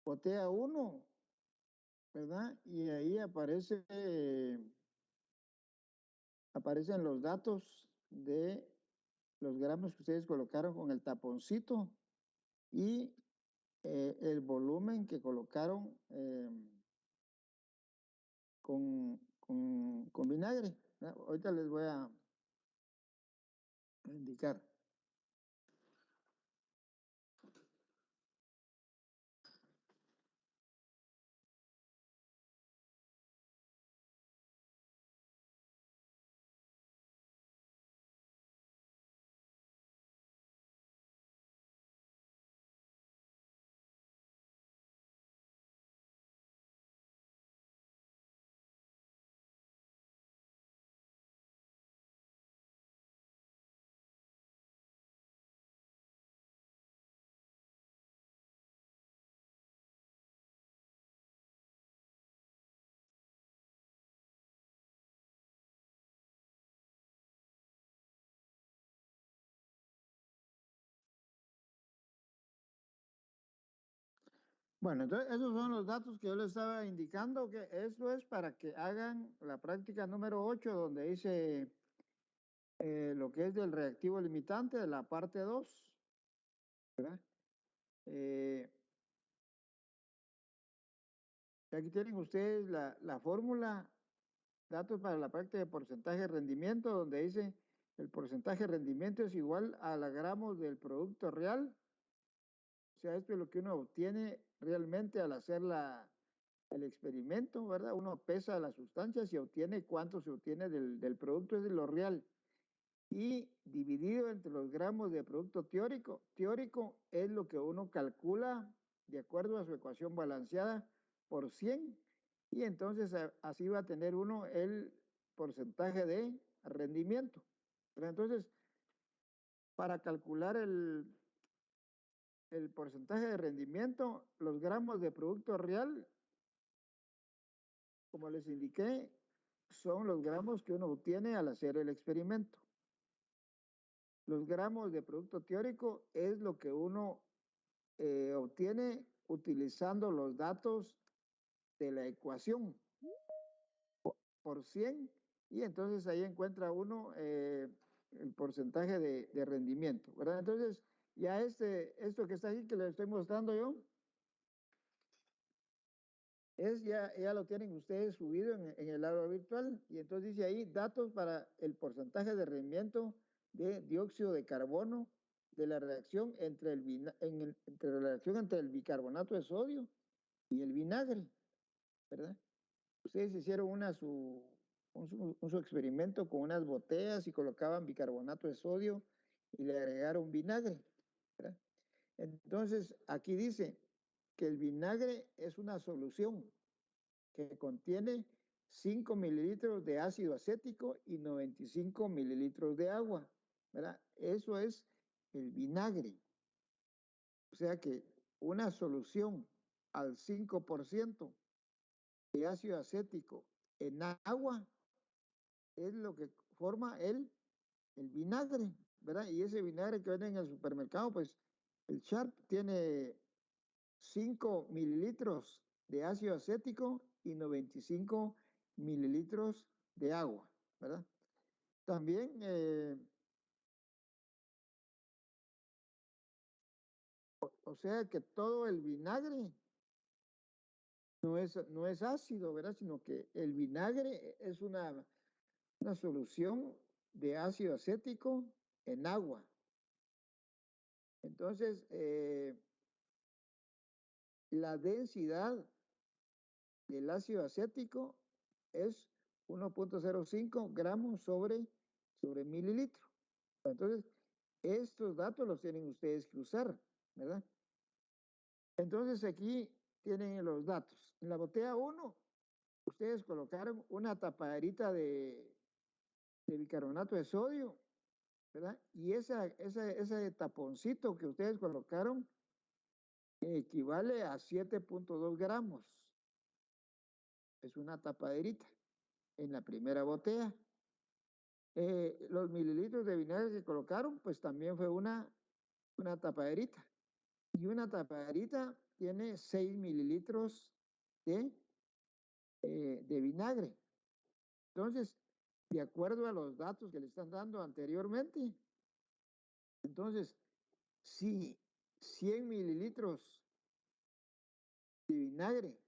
botella 1, ¿verdad? Y ahí aparecen los datos de los gramos que ustedes colocaron con el taponcito y el volumen que colocaron con vinagre, ¿verdad? Ahorita les voy a indicar. Bueno, entonces esos son los datos que yo les estaba indicando, que esto es para que hagan la práctica número 8, donde dice lo que es del reactivo limitante de la parte 2, ¿verdad? Aquí tienen ustedes la fórmula, datos para la práctica de porcentaje de rendimiento, donde dice el porcentaje de rendimiento es igual a la gramos del producto real. O sea, esto es lo que uno obtiene realmente al hacer el experimento, ¿verdad? Uno pesa las sustancias y obtiene cuánto se obtiene del producto, es de lo real. Y dividido entre los gramos de producto teórico. Teórico es lo que uno calcula de acuerdo a su ecuación balanceada por 100. Y entonces así va a tener uno el porcentaje de rendimiento. Pero entonces, para calcular el porcentaje de rendimiento, los gramos de producto real, como les indiqué, son los gramos que uno obtiene al hacer el experimento. Los gramos de producto teórico es lo que uno obtiene utilizando los datos de la ecuación por 100 y entonces ahí encuentra uno el porcentaje de rendimiento, ¿verdad? Entonces, ya esto que está aquí que les estoy mostrando yo, ya lo tienen ustedes subido en el aula virtual y entonces dice ahí datos para el porcentaje de rendimiento de dióxido de carbono de la reacción entre la reacción entre el bicarbonato de sodio y el vinagre, ¿verdad? Ustedes hicieron su experimento con unas botellas y colocaban bicarbonato de sodio y le agregaron vinagre, ¿verdad? Entonces, aquí dice que el vinagre es una solución que contiene 5 mililitros de ácido acético y 95 mililitros de agua, ¿verdad? Eso es el vinagre. O sea que una solución al 5% de ácido acético en agua es lo que forma el vinagre, ¿verdad? Y ese vinagre que venden en el supermercado, pues el Sharp tiene 5 mililitros de ácido acético y 95 mililitros de agua, ¿verdad? También, o sea que todo el vinagre no es ácido, ¿verdad? Sino que el vinagre es una solución de ácido acético en agua. Entonces, la densidad del ácido acético es 1.05 gramos sobre mililitro. Entonces, estos datos los tienen ustedes que usar, ¿verdad? Entonces, aquí tienen los datos. En la botella 1, ustedes colocaron una tapaderita de bicarbonato de sodio, ¿verdad? Y ese taponcito que ustedes colocaron equivale a 7.2 gramos. Es una tapaderita en la primera botella. Los mililitros de vinagre que colocaron, pues también fue una tapaderita. Y una tapaderita tiene 6 mililitros de, de vinagre. Entonces, de acuerdo a los datos que le están dando anteriormente, entonces, si 100 mililitros de vinagre,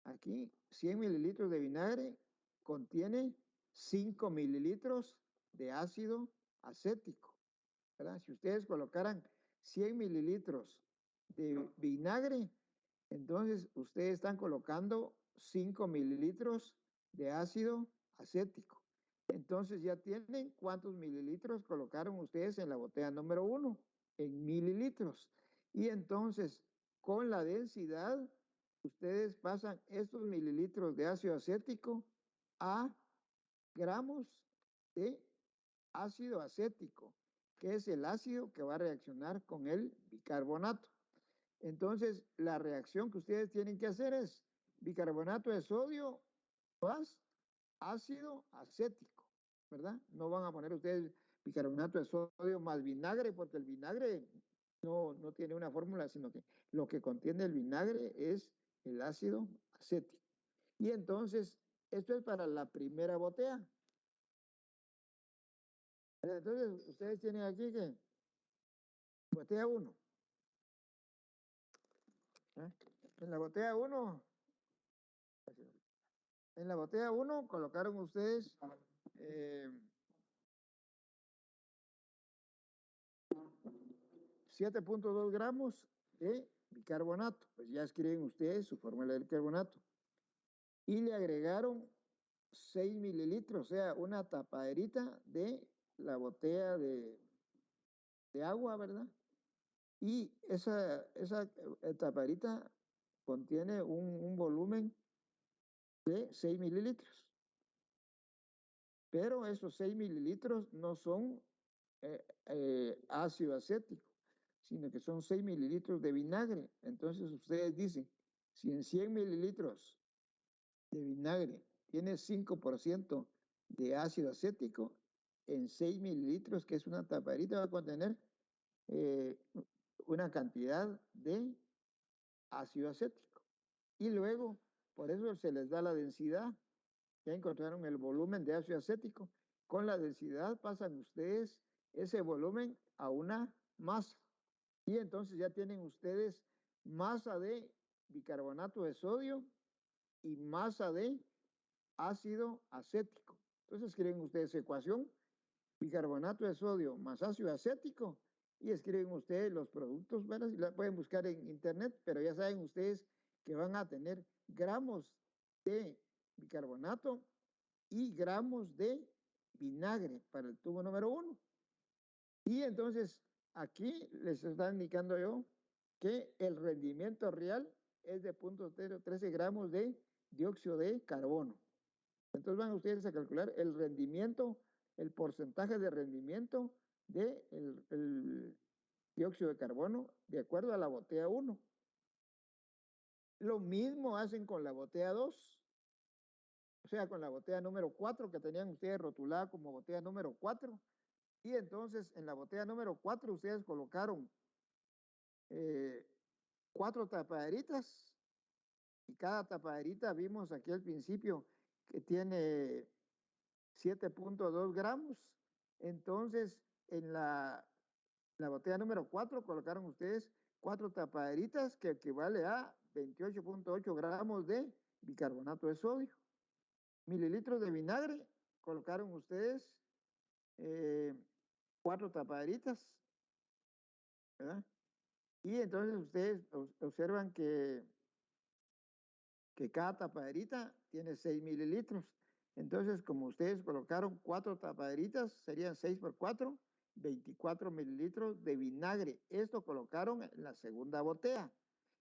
aquí 100 mililitros de vinagre contiene 5 mililitros de ácido acético, ¿verdad? Si ustedes colocaran 100 mililitros de vinagre, entonces ustedes están colocando 5 mililitros de ácido acético. Entonces ya tienen cuántos mililitros colocaron ustedes en la botella número 1, en mililitros. Y entonces con la densidad, ustedes pasan estos mililitros de ácido acético a gramos de ácido acético, que es el ácido que va a reaccionar con el bicarbonato. Entonces, la reacción que ustedes tienen que hacer es bicarbonato de sodio más ácido acético, ¿verdad? No van a poner ustedes bicarbonato de sodio más vinagre, porque el vinagre no tiene una fórmula, sino que lo que contiene el vinagre es el ácido acético. Y entonces, esto es para la primera botella. Entonces, ustedes tienen aquí que botella 1. ¿Eh? En la botella 1, colocaron ustedes 7.2 gramos de bicarbonato. Pues ya escriben ustedes su fórmula de bicarbonato. Y le agregaron 6 mililitros, o sea, una tapaderita de la botella de agua, ¿verdad? Y esa tapaderita contiene un volumen de 6 mililitros. Pero esos 6 mililitros no son ácido acético, sino que son 6 mililitros de vinagre. Entonces ustedes dicen, si en 100 mililitros de vinagre tiene 5% de ácido acético, en 6 mililitros, que es una tapadita, va a contener eh, una cantidad de ácido acético. Y luego, por eso se les da la densidad. Ya encontraron el volumen de ácido acético. Con la densidad pasan ustedes ese volumen a una masa. Y entonces ya tienen ustedes masa de bicarbonato de sodio y masa de ácido acético. Entonces escriben ustedes su ecuación, bicarbonato de sodio más ácido acético, y escriben ustedes los productos, bueno, si la pueden buscar en internet, pero ya saben ustedes que van a tener gramos de bicarbonato y gramos de vinagre para el tubo número 1. Y entonces aquí les está indicando yo que el rendimiento real es de 0.013 gramos de dióxido de carbono. Entonces van ustedes a calcular el rendimiento, el porcentaje de rendimiento del el dióxido de carbono de acuerdo a la botella 1. Lo mismo hacen con la botella 2, o sea, con la botella número 4 que tenían ustedes rotulada como botella número 4. Y entonces en la botella número 4 ustedes colocaron 4 tapaderitas, y cada tapaderita vimos aquí al principio que tiene 7.2 gramos. Entonces en la botella número 4 colocaron ustedes 4 tapaderitas que equivale a 28.8 gramos de bicarbonato de sodio. Mililitros de vinagre, colocaron ustedes 4 tapaderitas, ¿verdad? Y entonces ustedes observan que cada tapaderita tiene 6 mililitros. Entonces, como ustedes colocaron 4 tapaderitas, serían 6 por 4, 24 mililitros de vinagre. Esto colocaron en la segunda botella.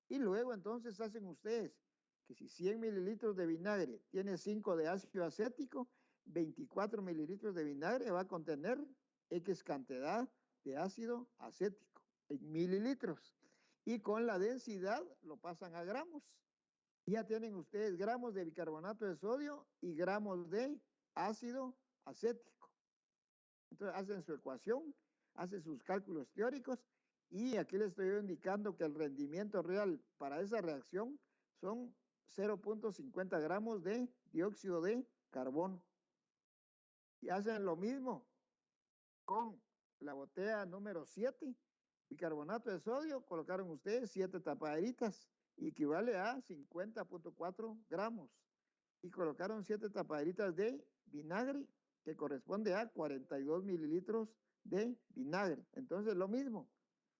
Y luego entonces hacen ustedes que si 100 mililitros de vinagre tiene 5 de ácido acético, 24 mililitros de vinagre va a contener X cantidad de ácido acético en mililitros. Y con la densidad lo pasan a gramos. Ya tienen ustedes gramos de bicarbonato de sodio y gramos de ácido acético. Entonces hacen su ecuación, hacen sus cálculos teóricos Y aquí les estoy indicando que el rendimiento real para esa reacción son 0.50 gramos de dióxido de carbono. Y hacen lo mismo con la botella número 7, bicarbonato de sodio, colocaron ustedes 7 tapaderitas, equivale a 50.4 gramos. Y colocaron 7 tapaderitas de vinagre, que corresponde a 42 mililitros de vinagre. Entonces lo mismo,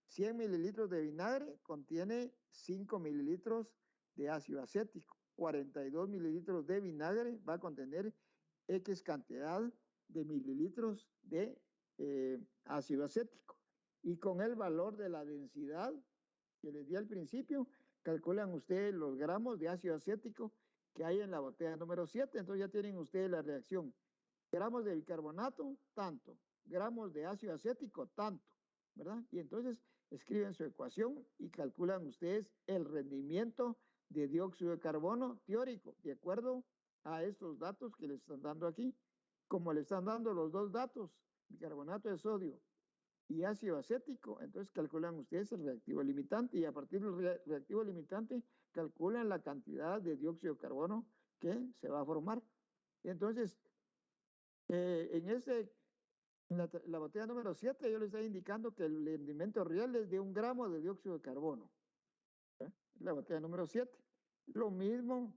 100 mililitros de vinagre contiene 5 mililitros de ácido acético. 42 mililitros de vinagre va a contener X cantidad de mililitros de ácido acético. Y con el valor de la densidad que les di al principio, calculan ustedes los gramos de ácido acético que hay en la botella número 7. Entonces ya tienen ustedes la reacción. Gramos de bicarbonato, tanto. Gramos de ácido acético, tanto. ¿Verdad? Y entonces escriben su ecuación y calculan ustedes el rendimiento de dióxido de carbono teórico, de acuerdo a estos datos que les están dando aquí. Como le están dando los dos datos, bicarbonato de sodio y ácido acético, entonces calculan ustedes el reactivo limitante y a partir del reactivo limitante calculan la cantidad de dióxido de carbono que se va a formar. Y entonces, en la botella número 7 yo les estoy indicando que el rendimiento real es de 1 gramo de dióxido de carbono. La botella número 7. Lo mismo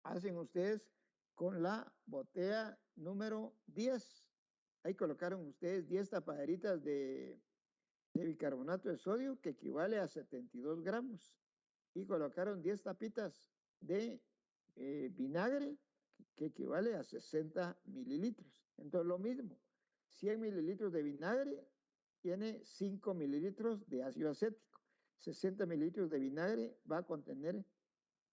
hacen ustedes con la botella número 10. Ahí colocaron ustedes 10 tapaderitas de bicarbonato de sodio, que equivale a 72 gramos. Y colocaron 10 tapitas de vinagre, que equivale a 60 mililitros. Entonces lo mismo, 100 mililitros de vinagre tiene 5 mililitros de ácido acético. 60 mililitros de vinagre va a contener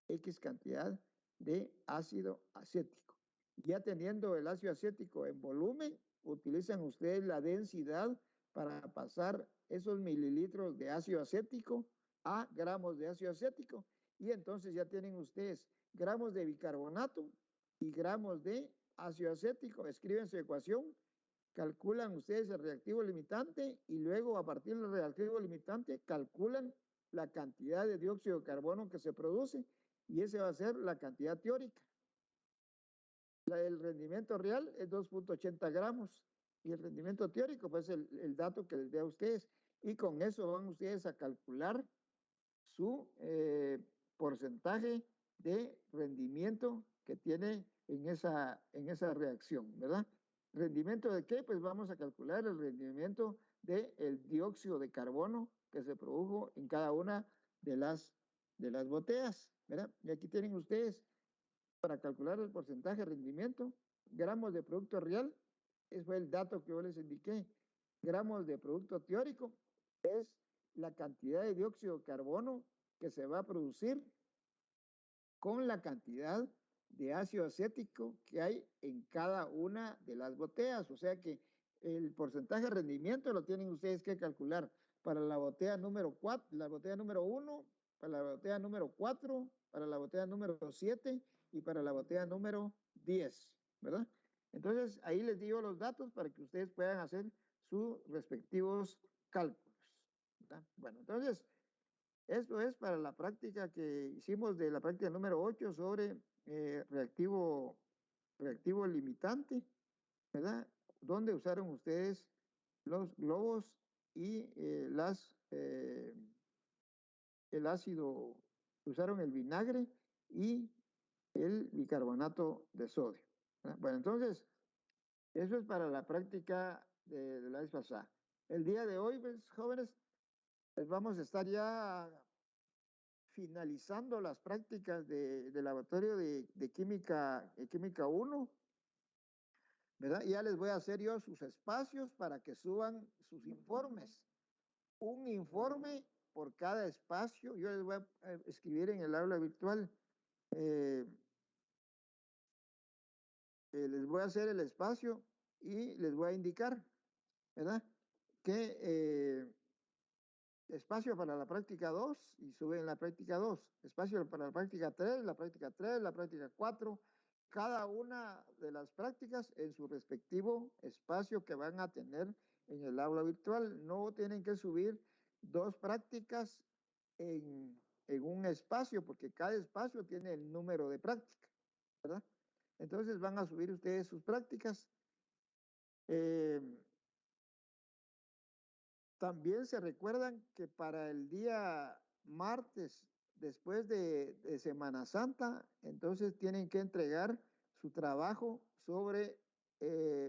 X cantidad de ácido acético. Ya teniendo el ácido acético en volumen, utilizan ustedes la densidad para pasar esos mililitros de ácido acético a gramos de ácido acético. Y entonces ya tienen ustedes gramos de bicarbonato y gramos de ácido acético. Escriben su ecuación, calculan ustedes el reactivo limitante y luego a partir del reactivo limitante calculan la cantidad de dióxido de carbono que se produce y esa va a ser la cantidad teórica. El rendimiento real es 2.80 gramos y el rendimiento teórico pues el dato que les dé a ustedes y con eso van ustedes a calcular su porcentaje de rendimiento que tiene en esa reacción, ¿verdad? ¿Rendimiento de qué? Pues vamos a calcular el rendimiento del dióxido de carbono que se produjo en cada una de las botellas, ¿verdad? Y aquí tienen ustedes para calcular el porcentaje de rendimiento, gramos de producto real, ese fue el dato que yo les indiqué, gramos de producto teórico, es la cantidad de dióxido de carbono que se va a producir con la cantidad de ácido acético que hay en cada una de las botellas. O sea que el porcentaje de rendimiento lo tienen ustedes que calcular para la botella número 4, la botella número 1, para la botella número 4, para la botella número 7 y para la botella número 10, ¿verdad? Entonces, ahí les digo los datos para que ustedes puedan hacer sus respectivos cálculos, ¿verdad? Bueno, entonces, esto es para la práctica que hicimos de la práctica número 8 sobre reactivo limitante, ¿verdad? Donde usaron ustedes los globos y el ácido, usaron el vinagre y el bicarbonato de sodio, ¿verdad? Bueno, entonces, eso es para la práctica de la vez pasada. El día de hoy, pues, jóvenes, pues vamos a estar ya finalizando las prácticas de laboratorio de química 1, ¿verdad? Y ya les voy a hacer yo sus espacios para que suban sus informes. Un informe por cada espacio. Yo les voy a escribir en el aula virtual. Les voy a hacer el espacio y les voy a indicar, ¿verdad? Que espacio para la práctica 2 y suben la práctica 2, espacio para la práctica 3, la práctica 3, la práctica 4, cada una de las prácticas en su respectivo espacio que van a tener en el aula virtual. No tienen que subir 2 prácticas en un espacio, porque cada espacio tiene el número de práctica, ¿verdad? Entonces van a subir ustedes sus prácticas. Eh, También se recuerdan que para el día martes, después de Semana Santa, entonces tienen que entregar su trabajo sobre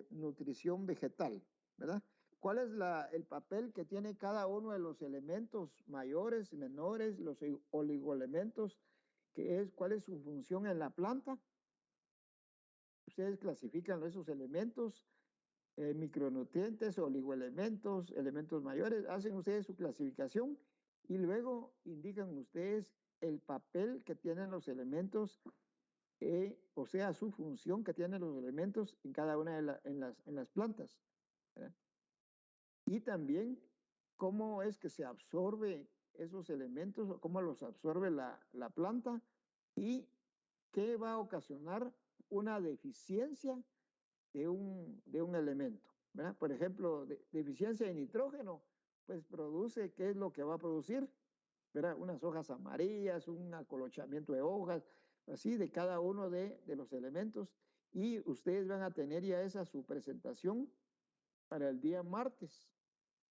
nutrición vegetal, ¿verdad? ¿Cuál es el papel que tiene cada uno de los elementos mayores y menores, los oligoelementos, cuál es su función en la planta? Ustedes clasifican esos elementos, micronutrientes, oligoelementos, elementos mayores, hacen ustedes su clasificación y luego indican ustedes el papel que tienen los elementos, o sea, su función que tienen los elementos en cada una en las plantas, ¿verdad? Y también cómo es que se absorbe esos elementos o cómo los absorbe la planta y qué va a ocasionar una deficiencia de un elemento, ¿verdad? Por ejemplo, deficiencia de nitrógeno, pues produce, ¿qué es lo que va a producir? ¿Verdad? Unas hojas amarillas, un acolochamiento de hojas, así de cada uno de los elementos. Y ustedes van a tener ya esa su presentación para el día martes.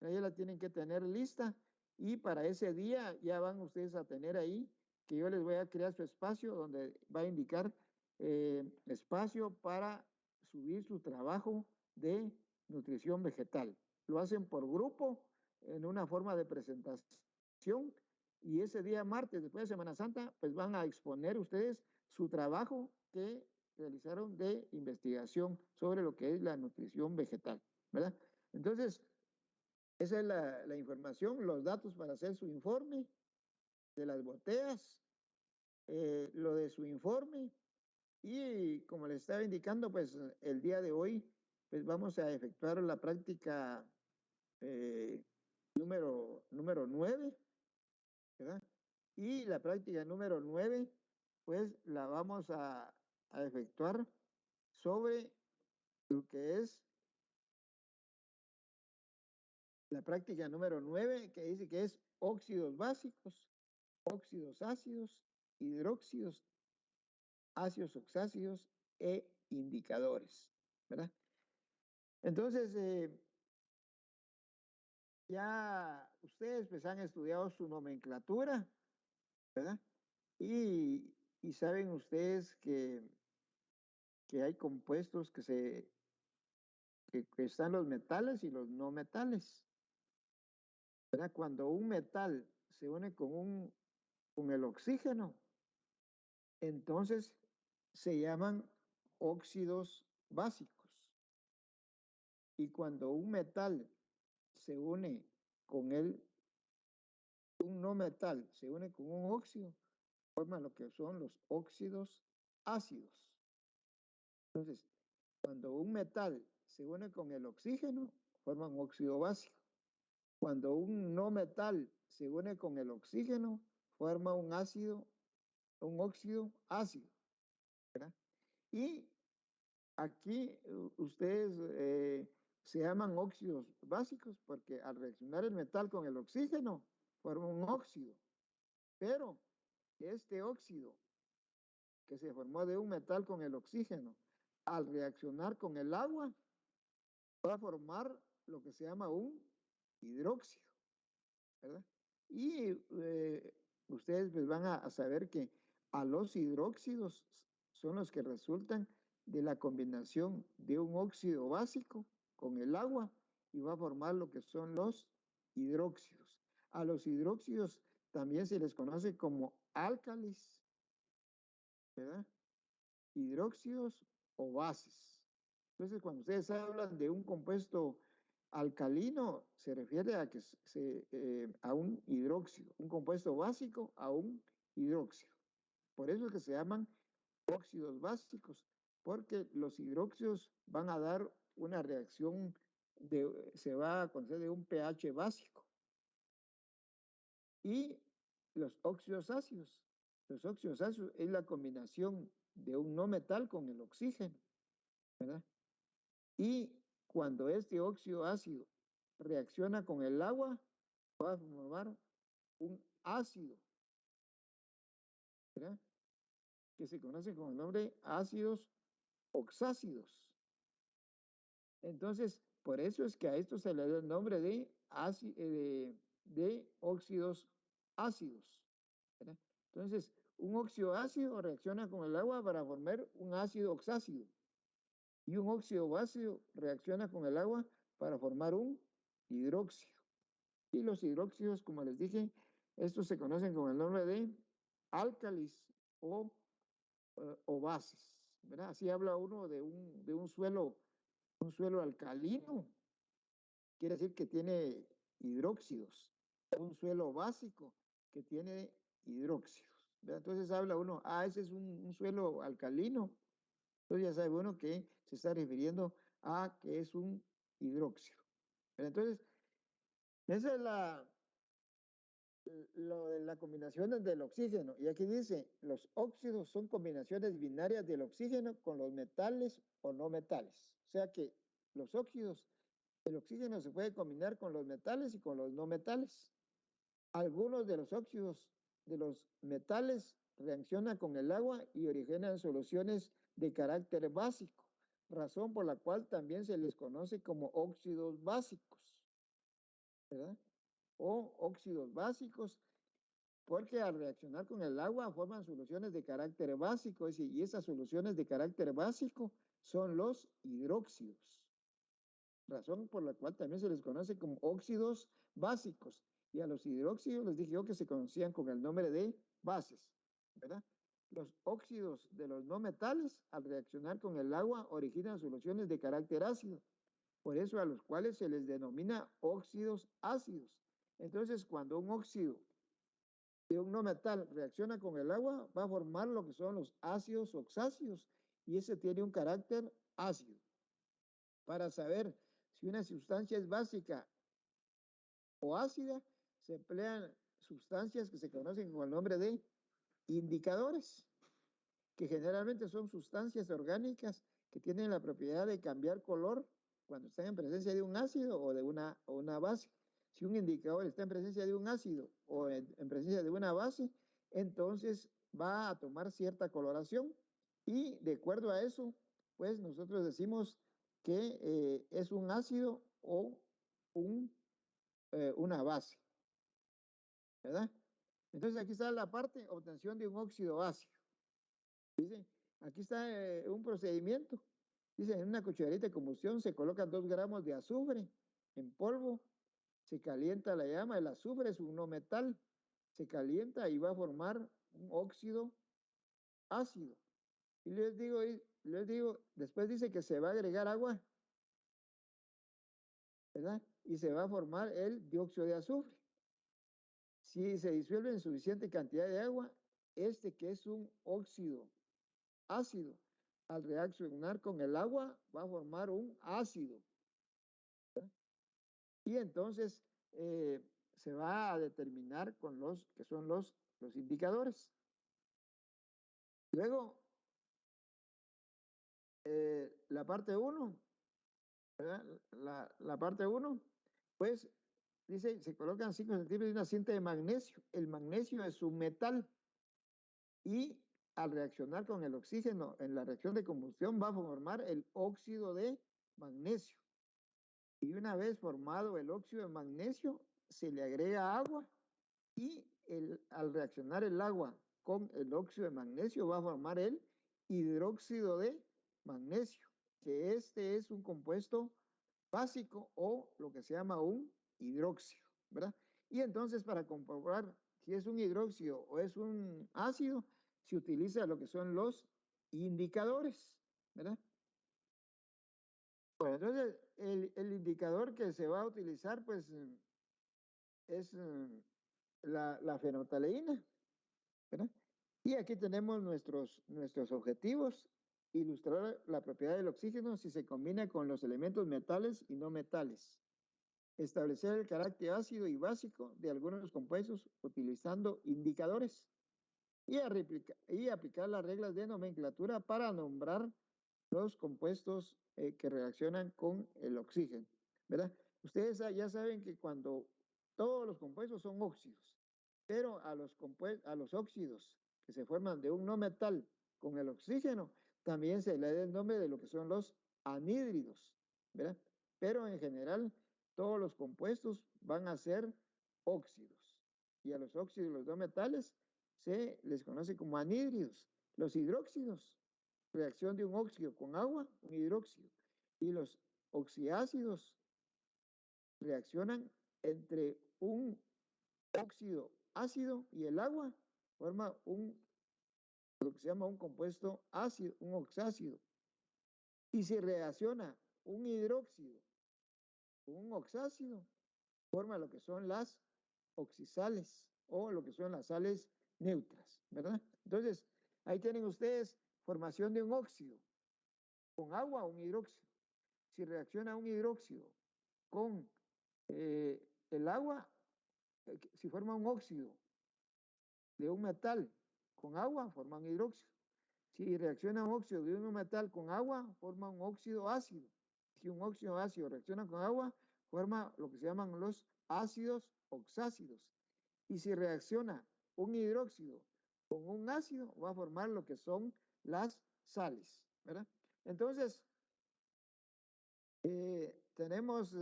Ya la tienen que tener lista y para ese día ya van ustedes a tener ahí que yo les voy a crear su espacio donde va a indicar espacio para subir su trabajo de nutrición vegetal. Lo hacen por grupo en una forma de presentación y ese día martes, después de Semana Santa, pues van a exponer ustedes su trabajo que realizaron de investigación sobre lo que es la nutrición vegetal, ¿verdad? Entonces, esa es la información, los datos para hacer su informe de las botellas, lo de su informe y como les estaba indicando, pues el día de hoy pues vamos a efectuar la práctica eh, número 9, ¿verdad? Y la práctica número 9 pues la vamos a efectuar sobre lo que es la práctica número 9 que dice que es óxidos básicos, óxidos ácidos, hidróxidos, ácidos oxácidos e indicadores, ¿verdad? Entonces, ya ustedes pues han estudiado su nomenclatura, ¿verdad? Y saben ustedes que hay compuestos que están los metales y los no metales, ¿verdad? Cuando un metal se une con el oxígeno, entonces se llaman óxidos básicos. Y cuando un metal se une con un no metal se une con un óxido, forman lo que son los óxidos ácidos. Entonces, cuando un metal se une con el oxígeno, forma un óxido básico. Cuando un no metal se une con el oxígeno, forma un óxido ácido, ¿verdad? Y aquí ustedes se llaman óxidos básicos porque al reaccionar el metal con el oxígeno forma un óxido, pero este óxido que se formó de un metal con el oxígeno, al reaccionar con el agua va a formar lo que se llama un hidróxido, ¿verdad? Y ustedes pues van a saber que a los hidróxidos son los que resultan de la combinación de un óxido básico con el agua y va a formar lo que son los hidróxidos. A los hidróxidos también se les conoce como álcalis, ¿verdad? Hidróxidos o bases. Entonces, cuando ustedes hablan de un compuesto alcalino, se refiere a, a un hidróxido, un compuesto básico a un hidróxido. Por eso es que se llaman óxidos básicos, porque los hidróxidos van a dar una reacción, se va a conceder un pH básico. Y los óxidos ácidos. Los óxidos ácidos es la combinación de un no metal con el oxígeno, ¿verdad? Y cuando este óxido ácido reacciona con el agua, va a formar un ácido, ¿verdad? Que se conoce con el nombre de ácidos oxácidos. Entonces, por eso es que a esto se le da el nombre de óxidos ácidos, ¿verdad? Entonces, un óxido ácido reacciona con el agua para formar un ácido oxácido y un óxido ácido reacciona con el agua para formar un hidróxido. Y los hidróxidos, como les dije, estos se conocen con el nombre de álcalis o bases, ¿verdad? Así habla uno de un suelo alcalino, quiere decir que tiene hidróxidos. Un suelo básico que tiene hidróxidos, ¿verdad? Entonces habla uno, ese es un suelo alcalino. Entonces ya sabe uno que se está refiriendo a que es un hidróxido. ¿Verdad? Entonces, esa es lo de la combinación del oxígeno. Y aquí dice, los óxidos son combinaciones binarias del oxígeno con los metales o no metales. O sea que los óxidos, el oxígeno se puede combinar con los metales y con los no metales. Algunos de los óxidos de los metales reaccionan con el agua y originan soluciones de carácter básico, razón por la cual también se les conoce como óxidos básicos, ¿verdad? O óxidos básicos, porque al reaccionar con el agua forman soluciones de carácter básico, y esas soluciones de carácter básico son los hidróxidos, razón por la cual también se les conoce como óxidos básicos. Y a los hidróxidos les dije yo que se conocían con el nombre de bases, ¿verdad? Los óxidos de los no metales, al reaccionar con el agua, originan soluciones de carácter ácido, por eso a los cuales se les denomina óxidos ácidos. Entonces, cuando un óxido de un no metal reacciona con el agua, va a formar lo que son los ácidos oxáceos, y ese tiene un carácter ácido. Para saber si una sustancia es básica o ácida, se emplean sustancias que se conocen con el nombre de indicadores, que generalmente son sustancias orgánicas que tienen la propiedad de cambiar color cuando están en presencia de un ácido o de una base. Si un indicador está en presencia de un ácido o en presencia de una base, entonces va a tomar cierta coloración, y de acuerdo a eso, pues nosotros decimos que es un ácido o una base, ¿verdad? Entonces aquí está la parte, obtención de un óxido ácido. Dice, aquí está un procedimiento. Dice, en una cucharita de combustión se colocan 2 gramos de azufre en polvo, se calienta la llama, el azufre es un no metal, se calienta y va a formar un óxido ácido. Y les digo, después dice que se va a agregar agua, ¿verdad? Y se va a formar el dióxido de azufre. Si se disuelve en suficiente cantidad de agua, este que es un óxido ácido, al reaccionar con el agua, va a formar un ácido. ¿Verdad? Y entonces se va a determinar con los que son los indicadores. Luego, la parte 1, ¿verdad? La parte 1, pues dice, se colocan 5 centímetros de una cinta de magnesio. El magnesio es un metal y al reaccionar con el oxígeno en la reacción de combustión va a formar el óxido de magnesio. Y una vez formado el óxido de magnesio, se le agrega agua y al reaccionar el agua con el óxido de magnesio va a formar el hidróxido de magnesio, que este es un compuesto básico o lo que se llama un hidróxido, ¿verdad? Y entonces para comprobar si es un hidróxido o es un ácido, se utiliza lo que son los indicadores, ¿verdad? Bueno, entonces el indicador que se va a utilizar pues es la fenolftaleína, ¿verdad? Y aquí tenemos nuestros objetivos: ilustrar la propiedad del oxígeno si se combina con los elementos metales y no metales, establecer el carácter ácido y básico de algunos compuestos utilizando indicadores, y aplicar las reglas de nomenclatura para nombrar los compuestos que reaccionan con el oxígeno, ¿verdad? Ustedes ya saben que cuando todos los compuestos son óxidos, pero a los óxidos que se forman de un no metal con el oxígeno, también se le da el nombre de lo que son los anhídridos, ¿verdad? Pero en general, todos los compuestos van a ser óxidos. Y a los óxidos, los dos metales, se les conoce como anhídridos. Los hidróxidos, reacción de un óxido con agua, un hidróxido. Y los oxiácidos reaccionan entre un óxido ácido y el agua, forma lo que se llama un compuesto ácido, un oxácido. Y si reacciona un hidróxido con un oxácido, forma lo que son las oxisales o lo que son las sales neutras, ¿verdad? Entonces, ahí tienen ustedes formación de un óxido con agua o un hidróxido. Si reacciona un hidróxido con el agua, si forma un óxido de un metal con agua, forma un hidróxido. Si reacciona un óxido de un metal con agua, forma un óxido ácido. Si un óxido ácido reacciona con agua, forma lo que se llaman los ácidos oxácidos. Y si reacciona un hidróxido con un ácido, va a formar lo que son las sales, ¿verdad? Entonces, tenemos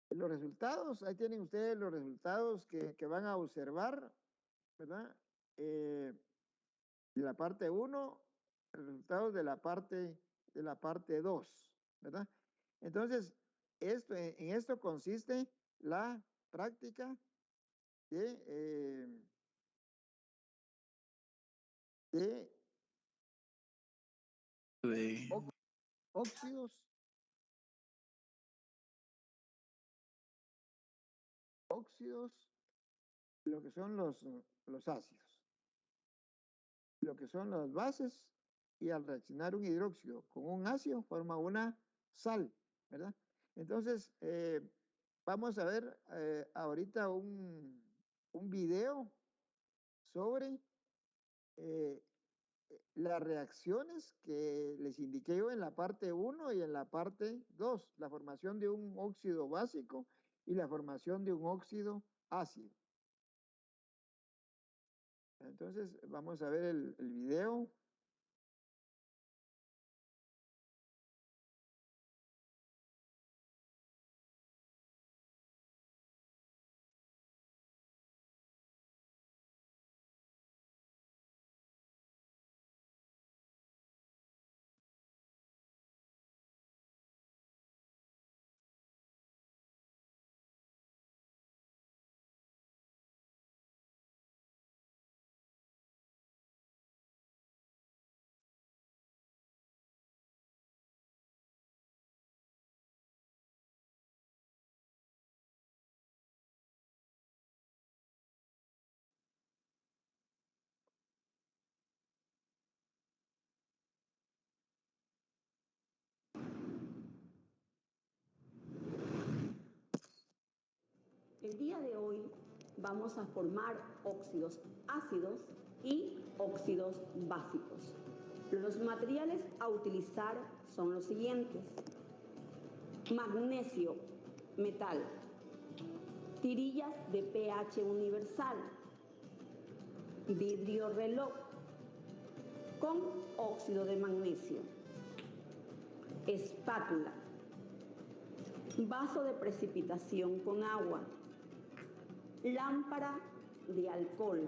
los resultados. Ahí tienen ustedes los resultados que van a observar, ¿verdad? De la parte 1, resultados de la parte 2, ¿verdad? Entonces, en esto consiste la práctica de óxidos, lo que son los ácidos, lo que son las bases, y al reaccionar un hidróxido con un ácido forma una sal, ¿verdad? Entonces, vamos a ver ahorita un video sobre las reacciones que les indiqué yo en la parte 1 y en la parte 2, la formación de un óxido básico y la formación de un óxido ácido. Entonces, vamos a ver el video. El día de hoy vamos a formar óxidos ácidos y óxidos básicos. Los materiales a utilizar son los siguientes: magnesio, metal, tirillas de pH universal, vidrio reloj con óxido de magnesio, espátula, vaso de precipitación con agua, lámpara de alcohol,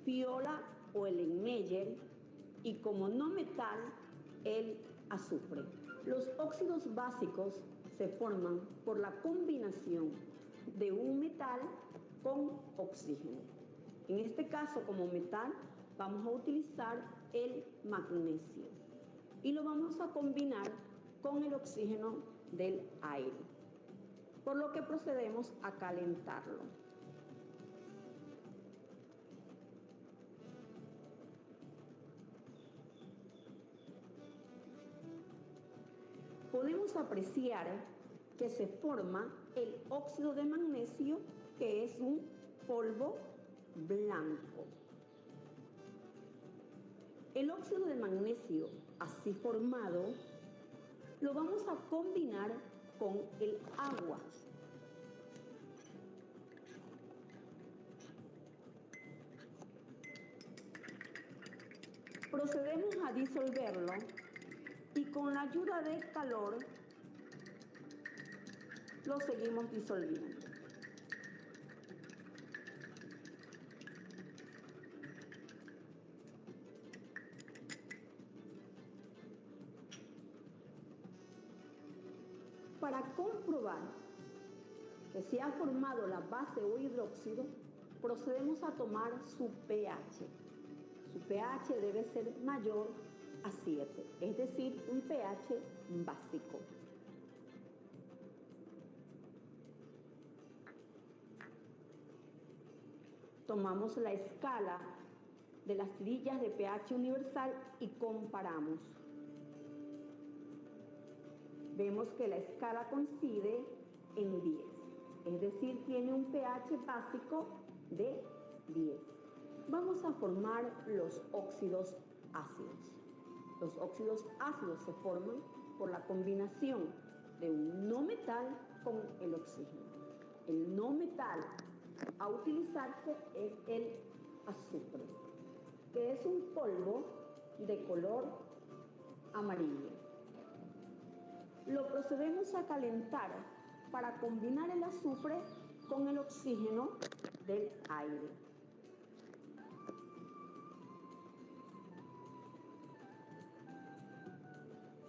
fiola o Erlenmeyer, y como no metal, el azufre. Los óxidos básicos se forman por la combinación de un metal con oxígeno. En este caso, como metal, vamos a utilizar el magnesio y lo vamos a combinar con el oxígeno del aire, por lo que procedemos a calentarlo. Podemos apreciar que se forma el óxido de magnesio, que es un polvo blanco. El óxido de magnesio así formado lo vamos a combinar con el agua. Procedemos a disolverlo y con la ayuda del calor lo seguimos disolviendo. Para comprobar que se ha formado la base o hidróxido, procedemos a tomar su pH. Su pH debe ser mayor a 7, es decir, un pH básico. Tomamos la escala de las tirillas de pH universal y comparamos. Vemos que la escala coincide en 10, es decir, tiene un pH básico de 10. Vamos a formar los óxidos ácidos. Los óxidos ácidos se forman por la combinación de un no metal con el oxígeno. El no metal a utilizarse es el azufre, que es un polvo de color amarillo. Lo procedemos a calentar para combinar el azufre con el oxígeno del aire.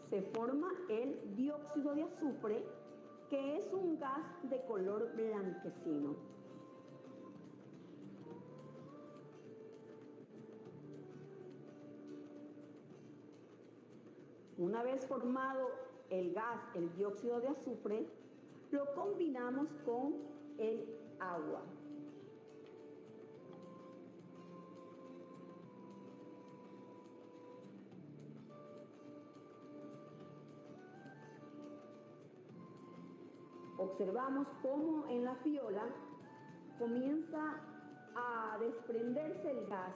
Se forma el dióxido de azufre, que es un gas de color blanquecino. Una vez formado el gas, el dióxido de azufre, lo combinamos con el agua. Observamos cómo en la piola comienza a desprenderse el gas.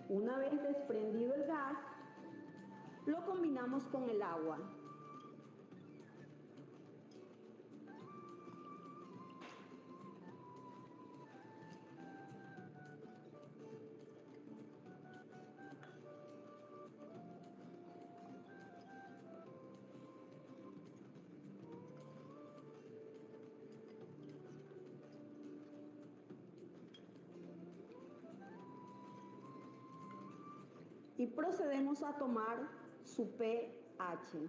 Una vez desprendido el gas, lo combinamos con el agua. Y procedemos a tomar su pH.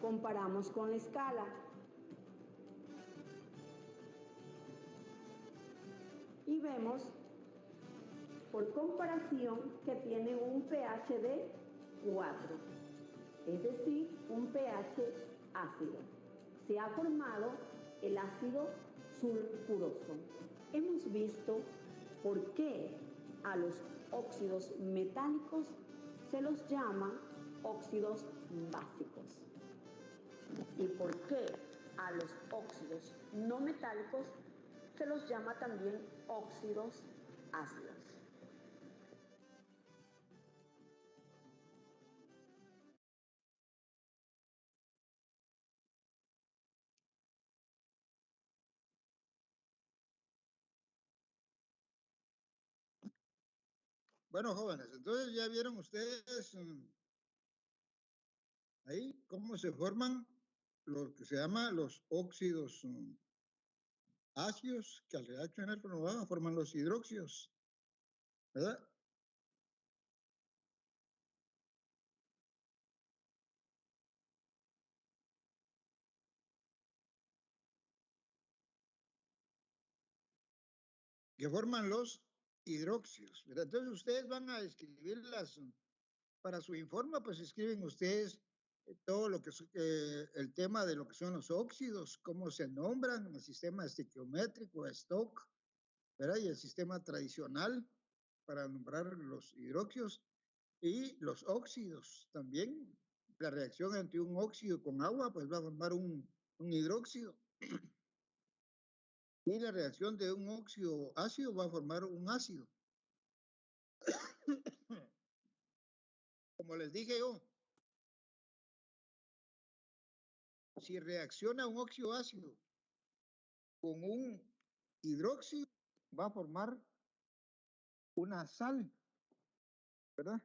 Comparamos con la escala. Y vemos, por comparación, que tiene un pH de 4, es decir, un pH ácido. Se ha formado el ácido sulfuroso. Hemos visto por qué a los óxidos metálicos se los llama óxidos básicos y por qué a los óxidos no metálicos se los llama también óxidos ácidos. Bueno, jóvenes, entonces ya vieron ustedes ahí cómo se forman lo que se llama los óxidos ácidos, que al reaccionar con agua forman los hidróxidos, ¿verdad? Que forman los hidróxidos, ¿verdad? Entonces ustedes van a escribirlas para su informe, pues escriben ustedes todo lo que es el tema de lo que son los óxidos, cómo se nombran, el sistema estequiométrico, Stock, ¿verdad? Y el sistema tradicional para nombrar los hidróxidos y los óxidos también. La reacción entre un óxido con agua, pues va a formar un hidróxido. Y la reacción de un óxido ácido va a formar un ácido. Como les dije yo, si reacciona un óxido ácido con un hidróxido, va a formar una sal, ¿verdad?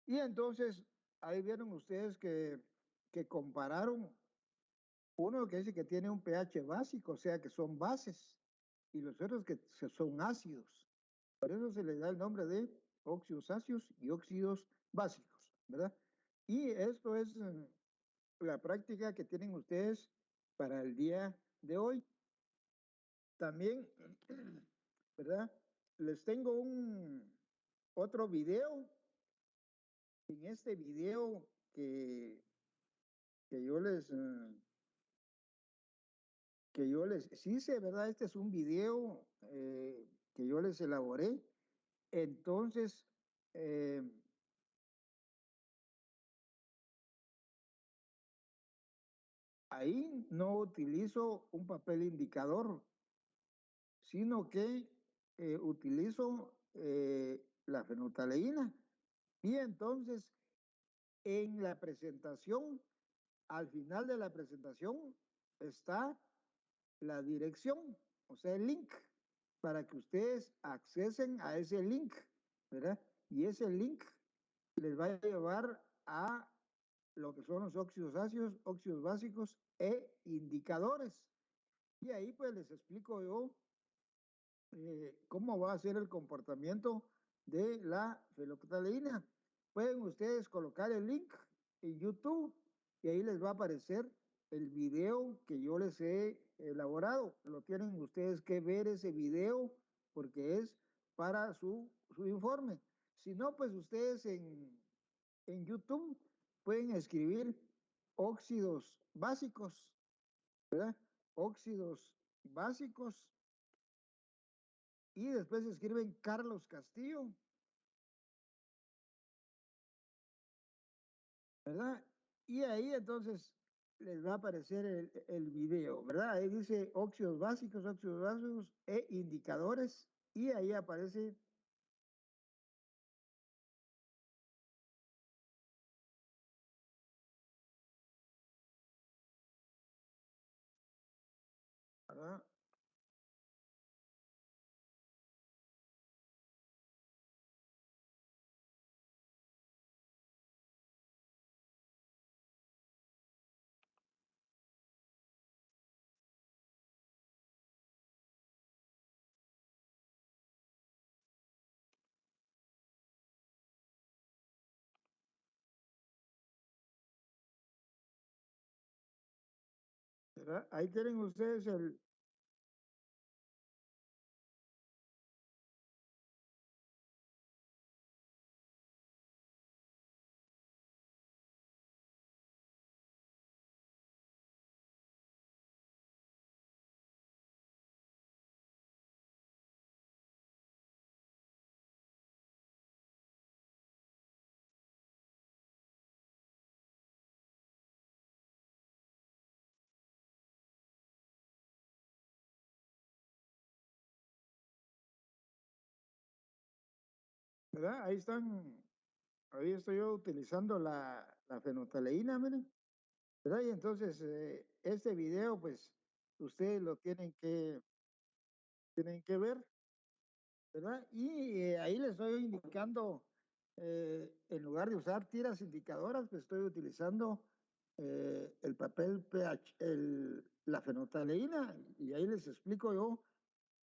Y entonces, ahí vieron ustedes que compararon uno que dice que tiene un pH básico, o sea que son bases, y los otros que son ácidos. Por eso se les da el nombre de óxidos ácidos y óxidos básicos, ¿verdad? Y esto es la práctica que tienen ustedes para el día de hoy. También, ¿verdad? Les tengo otro video. En este video que yo les hice, ¿verdad? Este es un video que yo les elaboré. Entonces, eh, ahí no utilizo un papel indicador, sino que utilizo la fenotaleína. Y entonces, en la presentación, al final de la presentación, está la dirección, o sea, el link, para que ustedes accesen a ese link, ¿verdad? Y ese link les va a llevar a lo que son los óxidos ácidos, óxidos básicos e indicadores. Y ahí pues les explico yo cómo va a ser el comportamiento de la fenolftaleína. Pueden ustedes colocar el link en YouTube y ahí les va a aparecer el video que yo les he elaborado. Lo tienen ustedes que ver ese video porque es para su informe. Si no, pues ustedes en YouTube pueden escribir óxidos básicos, ¿verdad? Óxidos básicos y después escriben Carlos Castillo, ¿verdad? Y ahí entonces les va a aparecer el video, ¿verdad? Ahí dice óxidos básicos e indicadores y ahí aparece, ¿verdad? ¿Verdad? Ahí tienen ustedes ¿verdad? Ahí están, ahí estoy yo utilizando la fenotaleína, miren, ¿verdad? Y entonces este video, pues, ustedes lo tienen que ver, ¿verdad? Y ahí les estoy indicando, en lugar de usar tiras indicadoras, pues estoy utilizando el papel pH, la fenolftaleína, y ahí les explico yo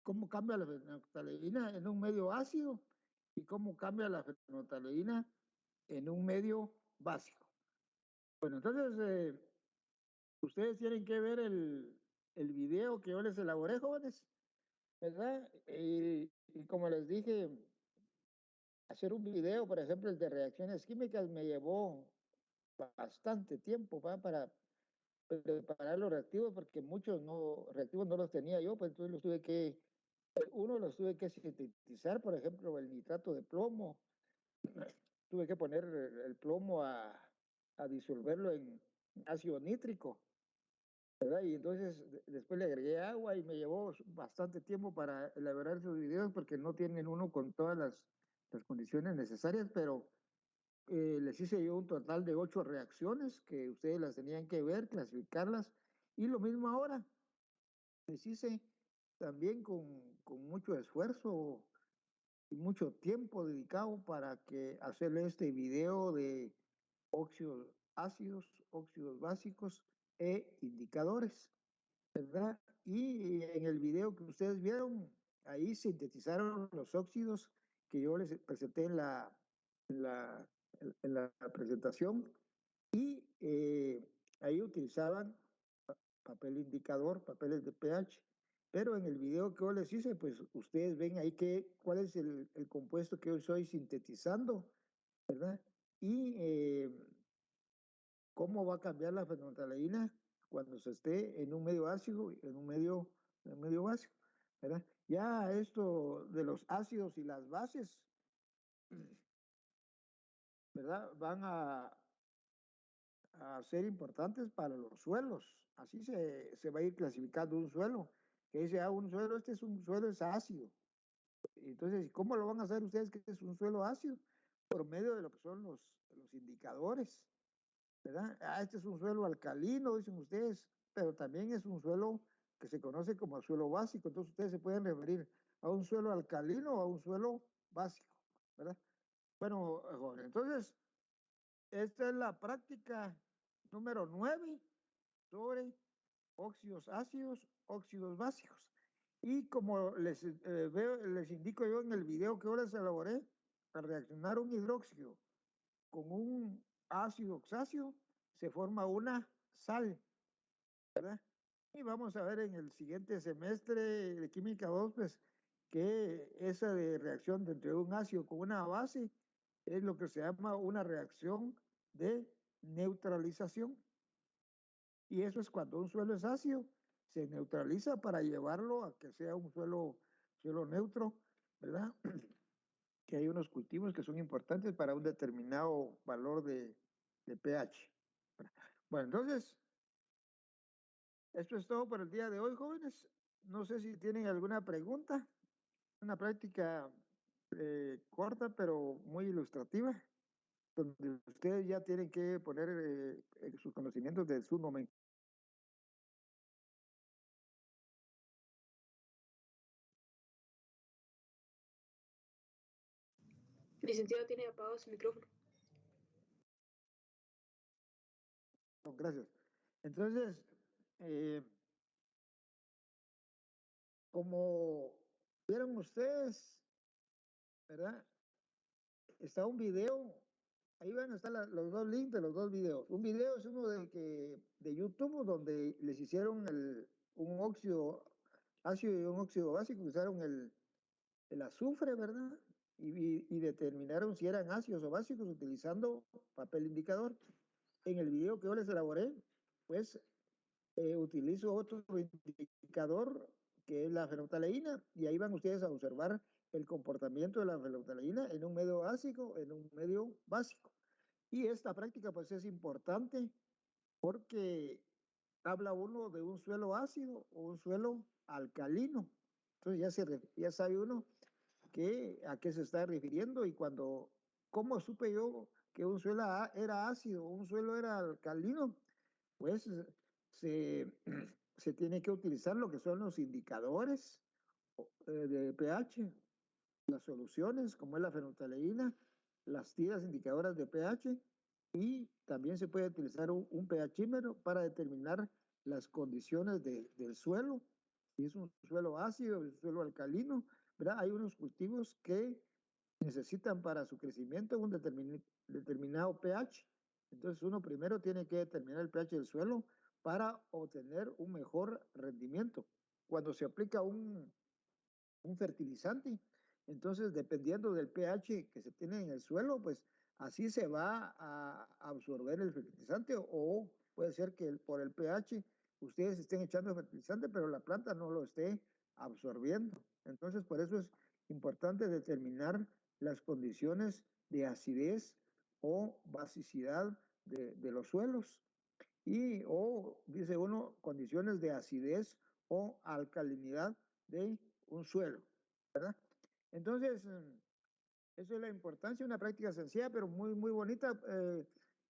cómo cambia la fenolftaleína en un medio ácido y cómo cambia la fenolftaleína en un medio básico. Bueno, entonces ustedes tienen que ver el video que yo les elaboré, jóvenes, ¿verdad? Y como les dije, hacer un video, por ejemplo, el de reacciones químicas, me llevó bastante tiempo para preparar los reactivos, porque muchos reactivos no los tenía yo, pues entonces los tuve que Uno los tuve que sintetizar, por ejemplo, el nitrato de plomo. Tuve que poner el plomo a disolverlo en ácido nítrico, ¿verdad? Y entonces después le agregué agua y me llevó bastante tiempo para elaborar esos videos porque no tienen uno con todas las condiciones necesarias, pero les hice yo un total de 8 reacciones que ustedes las tenían que ver, clasificarlas. Y lo mismo ahora, les hice también con mucho esfuerzo y mucho tiempo dedicado para que hacerle este video de óxidos ácidos, óxidos básicos e indicadores, ¿verdad? Y en el video que ustedes vieron, ahí sintetizaron los óxidos que yo les presenté en la, en la presentación y ahí utilizaban papel indicador, papeles de pH, pero en el video que yo les hice, pues ustedes ven ahí cuál es el compuesto que yo estoy sintetizando, ¿verdad? Y cómo va a cambiar la fenolftaleína cuando se esté en un medio ácido, en un medio básico, ¿verdad? Ya esto de los ácidos y las bases, ¿verdad? Van a ser importantes para los suelos. Así se va a ir clasificando un suelo. Que dice, un suelo, este es un suelo es ácido. Entonces, ¿cómo lo van a hacer ustedes que es un suelo ácido? Por medio de lo que son los indicadores, ¿verdad? Este es un suelo alcalino, dicen ustedes, pero también es un suelo que se conoce como suelo básico. Entonces, ustedes se pueden referir a un suelo alcalino o a un suelo básico, ¿verdad? Bueno, Jorge, entonces, esta es la práctica número 9 sobre óxidos ácidos, óxidos básicos. Y como les indico yo en el video que ahora les elaboré, al reaccionar un hidróxido con un ácido oxáceo, se forma una sal, ¿verdad? Y vamos a ver en el siguiente semestre de Química 2, pues, que esa de reacción de entre un ácido con una base es lo que se llama una reacción de neutralización. Y eso es cuando un suelo es ácido, se neutraliza para llevarlo a que sea un suelo neutro, ¿verdad? Que hay unos cultivos que son importantes para un determinado valor de pH. Bueno, entonces, esto es todo por el día de hoy, jóvenes. No sé si tienen alguna pregunta. Una práctica corta, pero muy ilustrativa, donde ustedes ya tienen que poner sus conocimientos de su momento. Licenciado, tiene apagado su micrófono. Gracias. Entonces, como vieron ustedes, ¿verdad? Está un video, ahí van a estar los dos links de los dos videos. Un video es uno de YouTube donde les hicieron un óxido ácido y un óxido básico, usaron el azufre, ¿verdad? Y determinaron si eran ácidos o básicos utilizando papel indicador. En el video que yo les elaboré, pues utilizo otro indicador que es la fenolftaleína y ahí van ustedes a observar el comportamiento de la fenolftaleína en un medio ácido, en un medio básico. Y esta práctica pues es importante porque habla uno de un suelo ácido o un suelo alcalino. Entonces ya sabe uno a qué se está refiriendo y cómo supe yo que un suelo era ácido o un suelo era alcalino, pues se, se tiene que utilizar lo que son los indicadores de pH, las soluciones, como es la fenolftaleína, las tiras indicadoras de pH, y también se puede utilizar un pHímetro para determinar las condiciones del suelo, si es un suelo ácido, un suelo alcalino, ¿verdad? Hay unos cultivos que necesitan para su crecimiento un determinado pH. Entonces uno primero tiene que determinar el pH del suelo para obtener un mejor rendimiento. Cuando se aplica un fertilizante, entonces dependiendo del pH que se tiene en el suelo, pues así se va a absorber el fertilizante o puede ser que por el pH ustedes estén echando fertilizante, pero la planta no lo esté absorbiendo. Entonces, por eso es importante determinar las condiciones de acidez o basicidad de los suelos o, dice uno, condiciones de acidez o alcalinidad de un suelo, ¿verdad? Entonces, eso es la importancia, una práctica sencilla, pero muy bonita.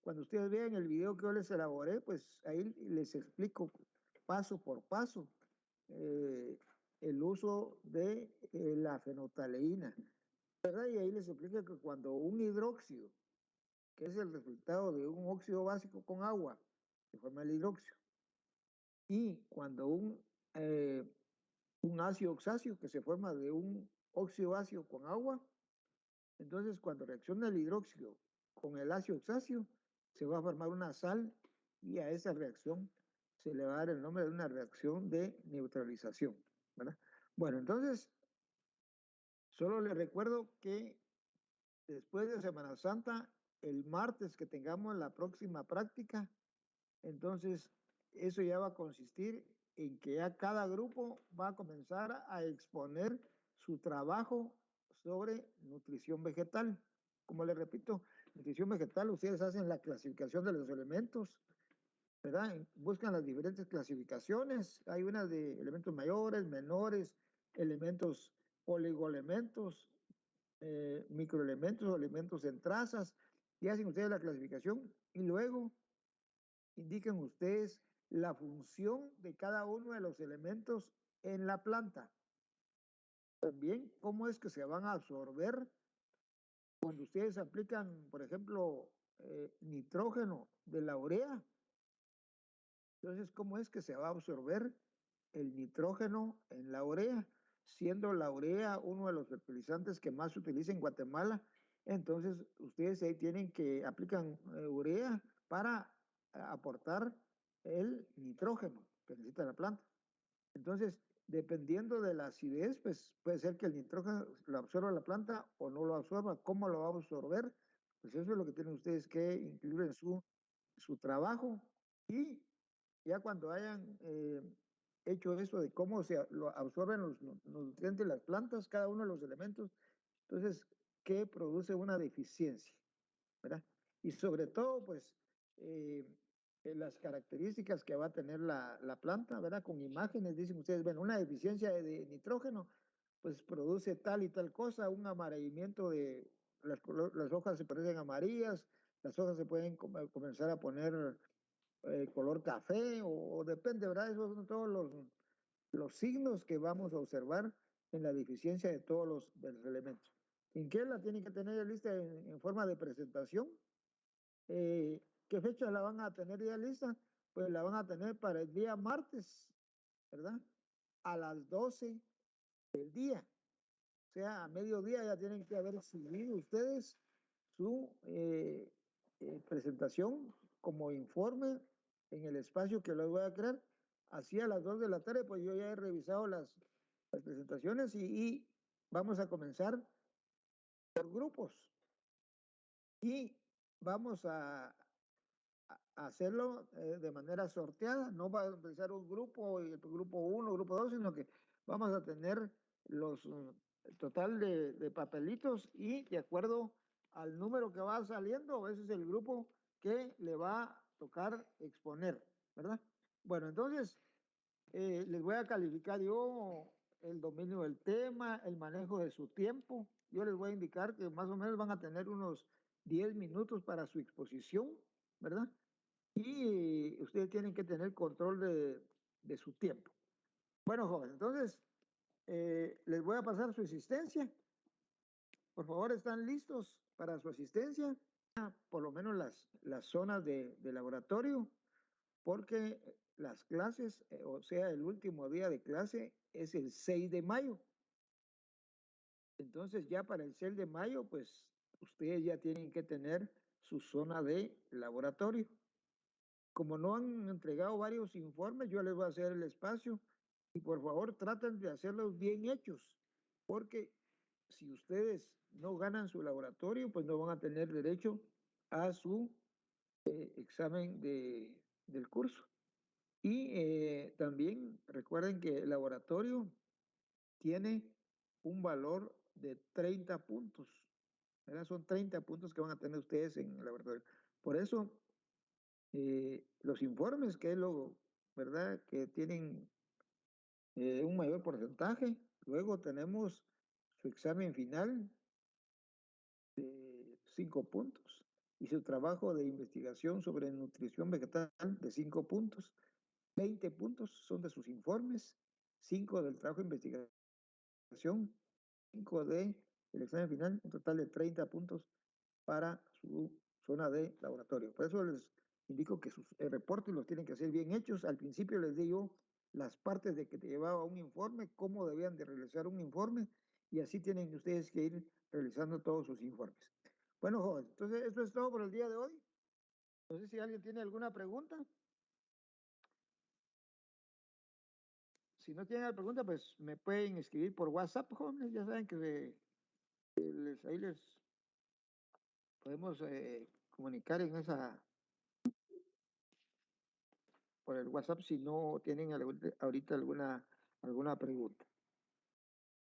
Cuando ustedes vean el video que yo les elaboré, pues ahí les explico paso por paso el uso de la fenolftaleína, ¿verdad? Y ahí les explica que cuando un hidróxido, que es el resultado de un óxido básico con agua, se forma el hidróxido, y cuando un ácido oxáceo que se forma de un óxido básico con agua, entonces cuando reacciona el hidróxido con el ácido oxáceo, se va a formar una sal y a esa reacción se le va a dar el nombre de una reacción de neutralización, ¿verdad? Bueno, entonces, solo les recuerdo que después de Semana Santa, el martes que tengamos la próxima práctica, entonces eso ya va a consistir en que ya cada grupo va a comenzar a exponer su trabajo sobre nutrición vegetal. Como les repito, nutrición vegetal, ustedes hacen la clasificación de los elementos, ¿verdad? Buscan las diferentes clasificaciones. Hay unas de elementos mayores, menores, elementos, oligoelementos, microelementos, elementos en trazas, y hacen ustedes la clasificación y luego indiquen ustedes la función de cada uno de los elementos en la planta. También cómo es que se van a absorber cuando ustedes aplican, por ejemplo, nitrógeno de la urea. Entonces, ¿cómo es que se va a absorber el nitrógeno en la urea? Siendo la urea uno de los fertilizantes que más se utiliza en Guatemala, entonces ustedes ahí tienen que aplican urea para aportar el nitrógeno que necesita la planta. Entonces, dependiendo de la acidez, pues puede ser que el nitrógeno lo absorba la planta o no lo absorba. ¿Cómo lo va a absorber? Pues eso es lo que tienen ustedes que incluir en su trabajo. Y ya cuando hayan hecho eso de cómo se lo absorben los nutrientes de las plantas, cada uno de los elementos, entonces, ¿qué produce una deficiencia? ¿Verdad? Y sobre todo, pues, las características que va a tener la planta, ¿verdad? Con imágenes, dicen ustedes, bueno, una deficiencia de nitrógeno, pues produce tal y tal cosa, un amarillamiento de, las hojas se parecen amarillas, las hojas se pueden comenzar a poner color café o depende, ¿verdad? Esos son todos los signos que vamos a observar en la deficiencia de todos los elementos. ¿En qué la tienen que tener lista en forma de presentación? ¿Qué fecha la van a tener ya lista? Pues la van a tener para el día martes, ¿verdad? A las 12 del día. O sea, a mediodía ya tienen que haber subido ustedes su presentación como informe en el espacio que les voy a crear. Así a las 2 de la tarde, pues yo ya he revisado las presentaciones y vamos a comenzar por grupos. Y vamos a hacerlo de manera sorteada. No va a empezar un grupo, el grupo 1, grupo 2, sino que vamos a tener los total de papelitos y de acuerdo al número que va saliendo, ese es el grupo que le va a tocar exponer, ¿verdad? Bueno, entonces les voy a calificar yo el dominio del tema, el manejo de su tiempo. Yo les voy a indicar que más o menos van a tener unos 10 minutos para su exposición, ¿verdad? Y ustedes tienen que tener control de su tiempo. Bueno, jóvenes, entonces les voy a pasar su asistencia. Por favor, ¿están listos para su asistencia? Por lo menos las zonas de laboratorio, porque las clases, o sea, el último día de clase es el 6 de mayo. Entonces ya para el 6 de mayo, pues ustedes ya tienen que tener su zona de laboratorio. Como no han entregado varios informes, yo les voy a hacer el espacio y por favor traten de hacerlos bien hechos, porque si ustedes no ganan su laboratorio, pues no van a tener derecho a su examen del curso. Y también recuerden que el laboratorio tiene un valor de 30 puntos. ¿Verdad? Son 30 puntos que van a tener ustedes en el laboratorio. Por eso, los informes, que es lo, ¿verdad? Que tienen un mayor porcentaje. Luego tenemos su examen final de 5 puntos y su trabajo de investigación sobre nutrición vegetal de 5 puntos. 20 puntos son de sus informes, 5 del trabajo de investigación, 5 del examen final, un total de 30 puntos para su zona de laboratorio. Por eso les indico que sus reportes los tienen que hacer bien hechos. Al principio les digo las partes de que te llevaba un informe, cómo debían de realizar un informe, y así tienen ustedes que ir realizando todos sus informes. Bueno, jóvenes, entonces eso es todo por el día de hoy. No sé si alguien tiene alguna pregunta. Si no tienen alguna pregunta, pues me pueden escribir por WhatsApp, jóvenes. Ya saben que ahí les podemos comunicar en esa, por el WhatsApp, si no tienen ahorita alguna pregunta.